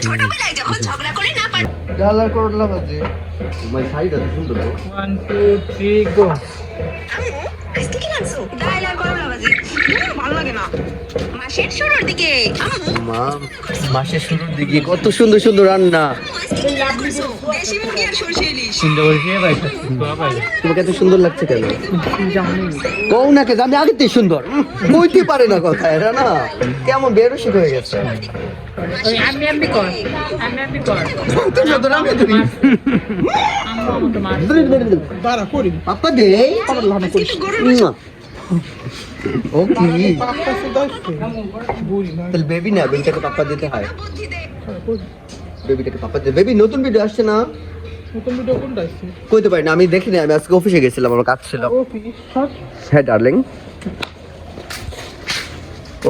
ছোটবেলায় যখন ঝগড়া করে না পার ডালার করলা বাজে মাই সাইড আছে সুন্দর 1 2 3 গো আম্মু আজকে কি রাঁধছো ডাল আর করলা ভাজি ভালো লাগে না মাসের শুরুর দিকে আম্মু মা মাসের শুরুর দিকে কত সুন্দর সুন্দর রান্না আজকে কি রান্না করছো দেশি মুরগি আর সরষে ইলিশ সুন্দর করে ভাই ভাই তোমাকে এত সুন্দর লাগছে কেন কও না কে আমি আগেতেই সুন্দর কইতে পারে না কথা এটা না কেমন বেরোশিক হয়ে গেছে আমি কর তুই যত নামে তুমি আম্মু তো মার বারা করি পাপা দে লানা করিস ও কি তাহলে বেবি না বেবিটাকে পাপা দিতে হয় বুদ্ধি দে বেবিটাকে পাপা দে বেবি নতুন ভিডিও আসছে না নতুন ভিডিও কোনটা আছে কইতে পারি না আমি দেখিনি আমি আজকে অফিসে গেছিলাম আমার কাজ ছিল অফিস সব হ্যাঁ ডার্লিং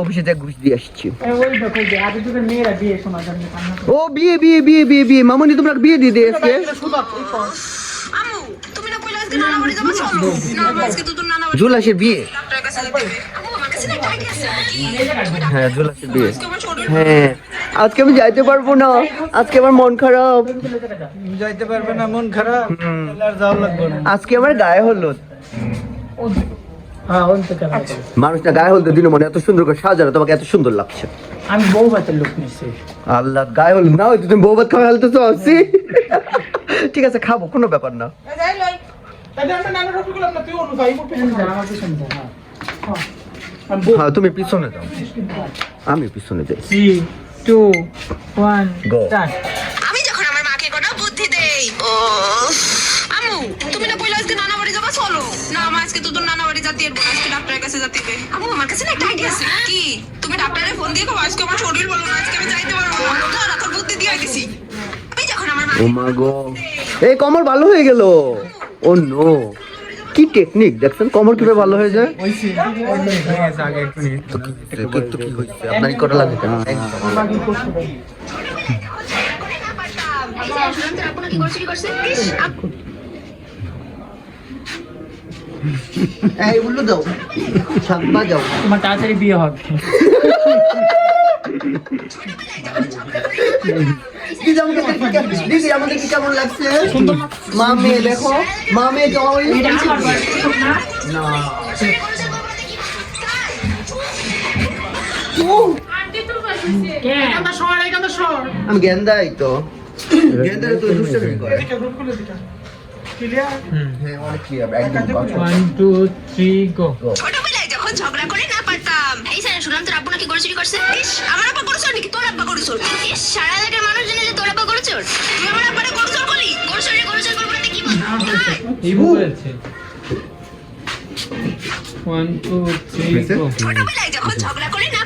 অফিসে যা ঘুষ দিয়ে আসছি ওই দেখো যে আগে দুটো মেয়েরা বিয়ে সময় জানি কান্না ও বিয়ে বিয়ে বিয়ে বিয়ে বিয়ে মামনি তোমরা বিয়ে দিয়ে দিয়ে আজকে আম্মু তুমি না কইলা আজকে নানা বাড়ি যাবা চলো না আজকে তো তোর নানা বাড়ি জুলাসের বিয়ে ডাক্তারের কাছে যেতে হবে আম্মু আমার কাছে না টাকা আছে কি হ্যাঁ জুলাসের বিয়ে আজকে আমার শরীর হ্যাঁ আজকে আমি যাইতে পারবো না আজকে আমার মন খারাপ যাইতে পারবে না মন খারাপ আর যাওয়া লাগবে না আজকে আমার গায়ে হলুদ হ্যাঁ অন্ত কেন মানুষটা গায়ে হলুদ দিন মনে এত সুন্দর করে সাজানো তোমাকে এত সুন্দর লাগছে আমি বউ বাতের লোক নিচ্ছি আল্লাহ গায়ে হলুদ না হয়তো তুমি বউ ভাত খাওয়া হালতে তো আসছি ঠিক আছে খাবো কোনো ব্যাপার না হ্যাঁ তুমি পিছনে যাও আমি পিছনে যাই 3 2 1 Go. স্টার্ট আমি যখন আমার মাকে কোনো বুদ্ধি দেই ও আম্মু তুমি না কইলা আজকে নানা বাড়ি যাবা চলো না আমার আজকে তো তোর নানা বাড়ি যাতে আজকে ডাক্তারের কাছে যেতে হবে আম্মু আমার কাছে না একটা আইডিয়া আছে কি তুমি ডাক্তারের ফোন দিয়ে কও আজকে আমার শরীর ভালো না আজকে আমি যাইতে পারবো না না তোর বুদ্ধি দিয়ে গেছি আমি যখন আমার ও মা গো এই কমর ভালো হয়ে গেল ও নো কি টেকনিক দেখছেন কমর কিভাবে ভালো হয়ে যায় তো কি হয়েছে আপনার কি করা লাগে কেন এই বললো দাও সাকবা যাও তোমার তাড়াতাড়ি বিয়ে হবে দিদি আমাকে কি কেমন লাগছে মামে দেখো মামে জয় না আমি গেন্দাই তো গেন্দারে তো দুষ্টামি করে হ্যাঁ অনেক ক্লিয়ার একদম 1 2 3 গো ছোটবেলায় যখন ঝগড়া করে না পারতাম এই স্যার শুনলাম তোর আব্বু নাকি গড়চুরি করছে ইস আমার আব্বা গড়চুর নাকি তোর আব্বা গড়চুর ইস সারা এলাকার মানুষ জানে যে তোর আব্বা গড়চুর তুই আমার আব্বারে গড়চুর করলি গড়চুর করবো না কি বল এই বলছে 1 2 3 গো ছোটবেলায় যখন ঝগড়া করে না